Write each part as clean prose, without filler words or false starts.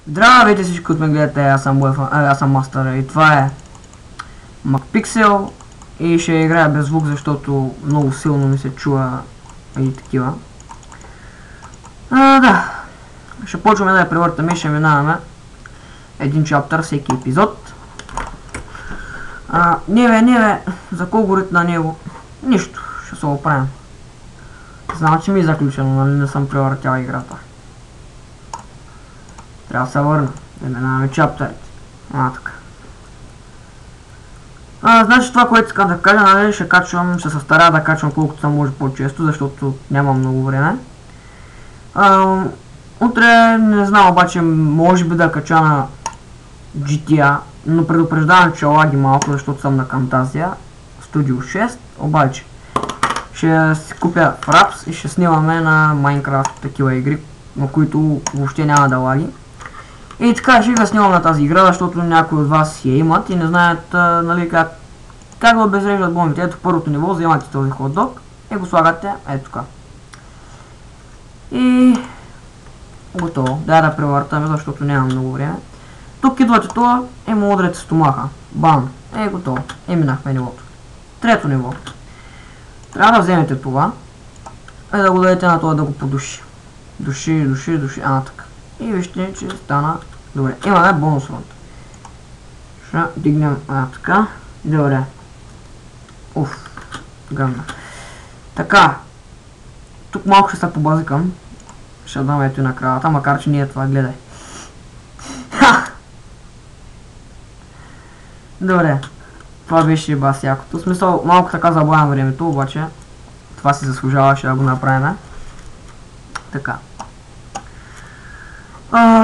Здравейте всички, които ме гледате, аз съм Мастър и това е MacPixel и ще играя без звук, защото много силно ми се чува и такива. Да, ще почваме да я превъртаме и ще минаваме един чаптър всеки епизод. Не, за колко горит на него? Нищо, ще се оправим. Знам, че ми е заключено, нали не съм превъртял играта. Трябва да се върна, да минаваме чаптърите. Така. Значи това, което искам да кажа, нали, ще се старая да качвам колкото се може по-често, защото няма много време. Утре не знам, обаче може би да кача на GTA, но предупреждавам, че лаги малко, защото съм на Camtasia Studio 6, обаче ще си купя Fraps и ще снимаме на Minecraft такива игри, на които въобще няма да лаги. И така ще ви снимам на тази игра, защото някои от вас я имат и не знаят нали, как да обезвреждат бомбите. Ето първото ниво, вземате този хот-дог и го слагате ето така. И готово. Да превъртаме, защото нямам много време. Тук идвате това и му удрете стомаха. Бам! Готово. И минахме нивото. Трето ниво. Трябва да вземете това и да го дадете на това да го подуши. Души. Така. И вижте, че стана добре. Имаме бонус рунд. Ще дигнем така. Добре. Гъмна. Така. Тук малко ще се побазикам. Ще дам ето и на кравата, макар че не е това, гледай. Добре. Това беше бас якото. В смисъл, малко така забавям времето, обаче това си заслужаваше да го направим. Така.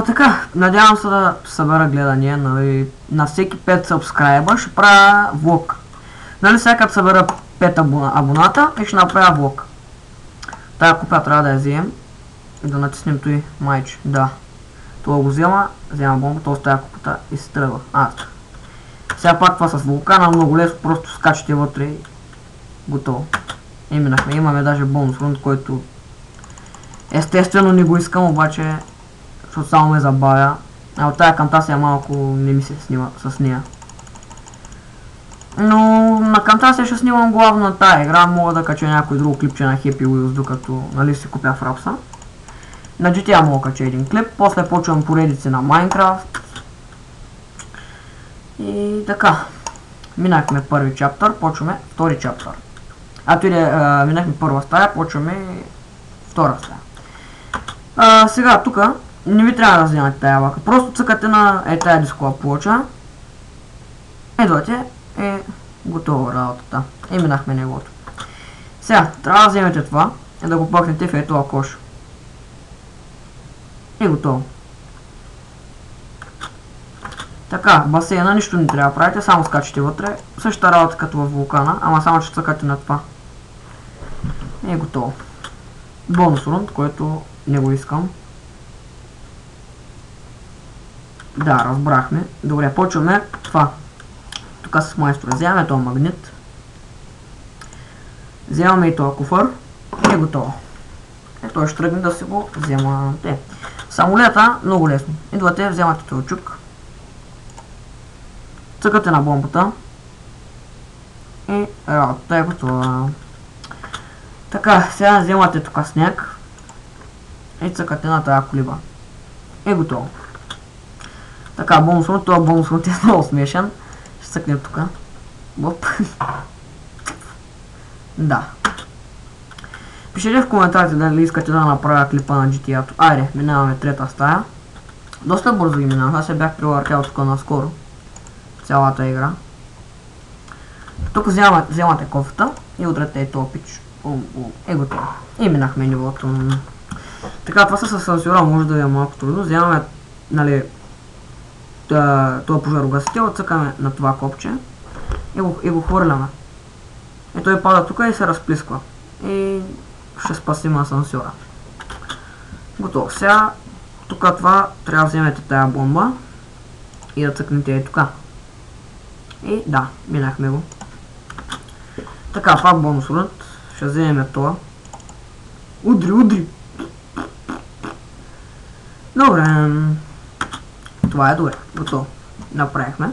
Така, надявам се да събера гледания, нали, на всеки 5 сабскрайба ще правя влог. Нали сега като събера 5 абоната и ще направя влог. Тая купа трябва да я вземем и да натиснем той майче. Да. Това го взема бомбата, оставя купата и се тръгва. Сега пак това с вулкана, много лесно, просто скачате вътре и готово. И минахме, имаме даже бонус рунд, който естествено не го искам, обаче защото само ме забавя. От тая Camtasia малко не ми се снима с нея. Но на Camtasia ще снимам главно на тая игра, мога да кача някой друг клипче на Happy Wheels, докато нали си купя Frapsa. На GTA мога кача един клип, после почвам поредици на Minecraft. И така. Минахме първи чаптър, почваме втори чаптър. Минахме първа стая, почваме втора стая. Сега тука не ви трябва да вземате тая лака, просто цъкате на тая дискова плоча. Идвате и готово работата. И минахме негото. Сега, трябва да вземете това и да го пъкнете в ето кош. И готово. Така, басейна нищо не трябва да правите, само скачате вътре. Същата работа като във вулкана, ама само че цъкате на това. И готово. Бонус рунд, който не го искам. Да, разбрахме. Добре, почваме това. Тук с майстора. Вземаме този магнит. Вземаме и този куфър. И е готово. Той ще тръгне да си го вземате. Самолета, много лесно. Идвате, вземате този чук. Цъкате на бомбата. И работата е готова. Така, сега вземате тук сняг. И цъкате на тази колиба. И готово. Така, бонусът, това бонусът е много смешен. Ще цъкнем тук. Да. Пишете в коментарите дали искате да направя клипа на GTA-то. Айде, минаваме трета стая. Доста бързо ги минавам, аз се бях превъртял тук наскоро. Цялата игра. Тук вземате кофата и удрете и този пич. И готово. И минахме нивото. Така, това с асансьора може да е малко трудно. Вземаме, нали, това пожарогасител, цъкаме на това копче и го хвърляме. И той пада тук и се разплисква. И ще спасим асансьора. Готово. Сега, тук това трябва да вземете тая бомба и да цъкнете и тук. И да, минахме го. Така, това бонус рунд. Ще вземем това. Удри! Добре. това е добре. Готово. Направихме.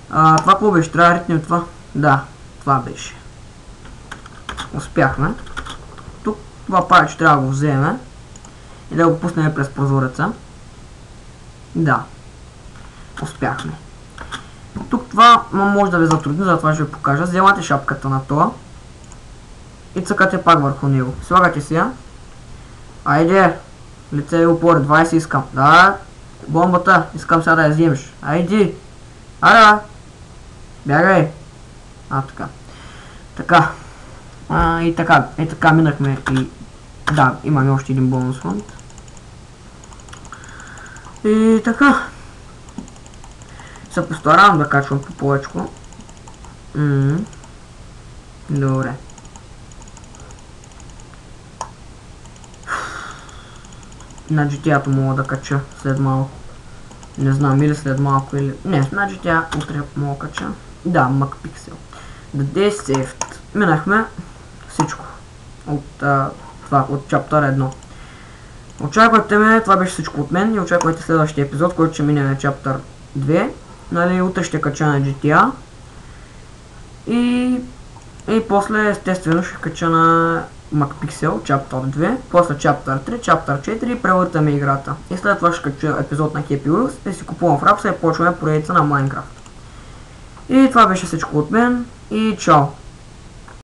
Това какво беше? Трябва да ритнем това? Да, това беше. Успяхме. Тук това прави, че трябва да го вземем и да го пуснем през прозореца. Да. Успяхме. Тук това може да ви затрудни, затова ще ви покажа. Вземате шапката на това и цъкате пак върху него. Слагате си я. Айде! Лице и опори, 20 искам. Да, бомбата, искам сега да я вземеш. Айди! Ара! Бягай! Така. Така. И така минахме и... Да, имаме още един бонус фонд. И така. Се постаравам да качвам по повечко. Добре. На GTA-то мога да кача след малко. Не знам или след малко или... Не, на GTA утре мога да кача. Да, MacPixel. The Day Saved. Минахме всичко. От това, от Chapter 1. Очаквайте ме, това беше всичко от мен и очаквайте следващия епизод, който ще мине на Chapter 2. Нали, утре ще кача на GTA. И после естествено ще кача на MacPixel, Chapter 2, после Chapter 3, Chapter 4 и превъртаме играта. И след това ще кача епизод на Happy Wheels и си купувам в Рапса и почваме поредица на Minecraft. И това беше всичко от мен и чао!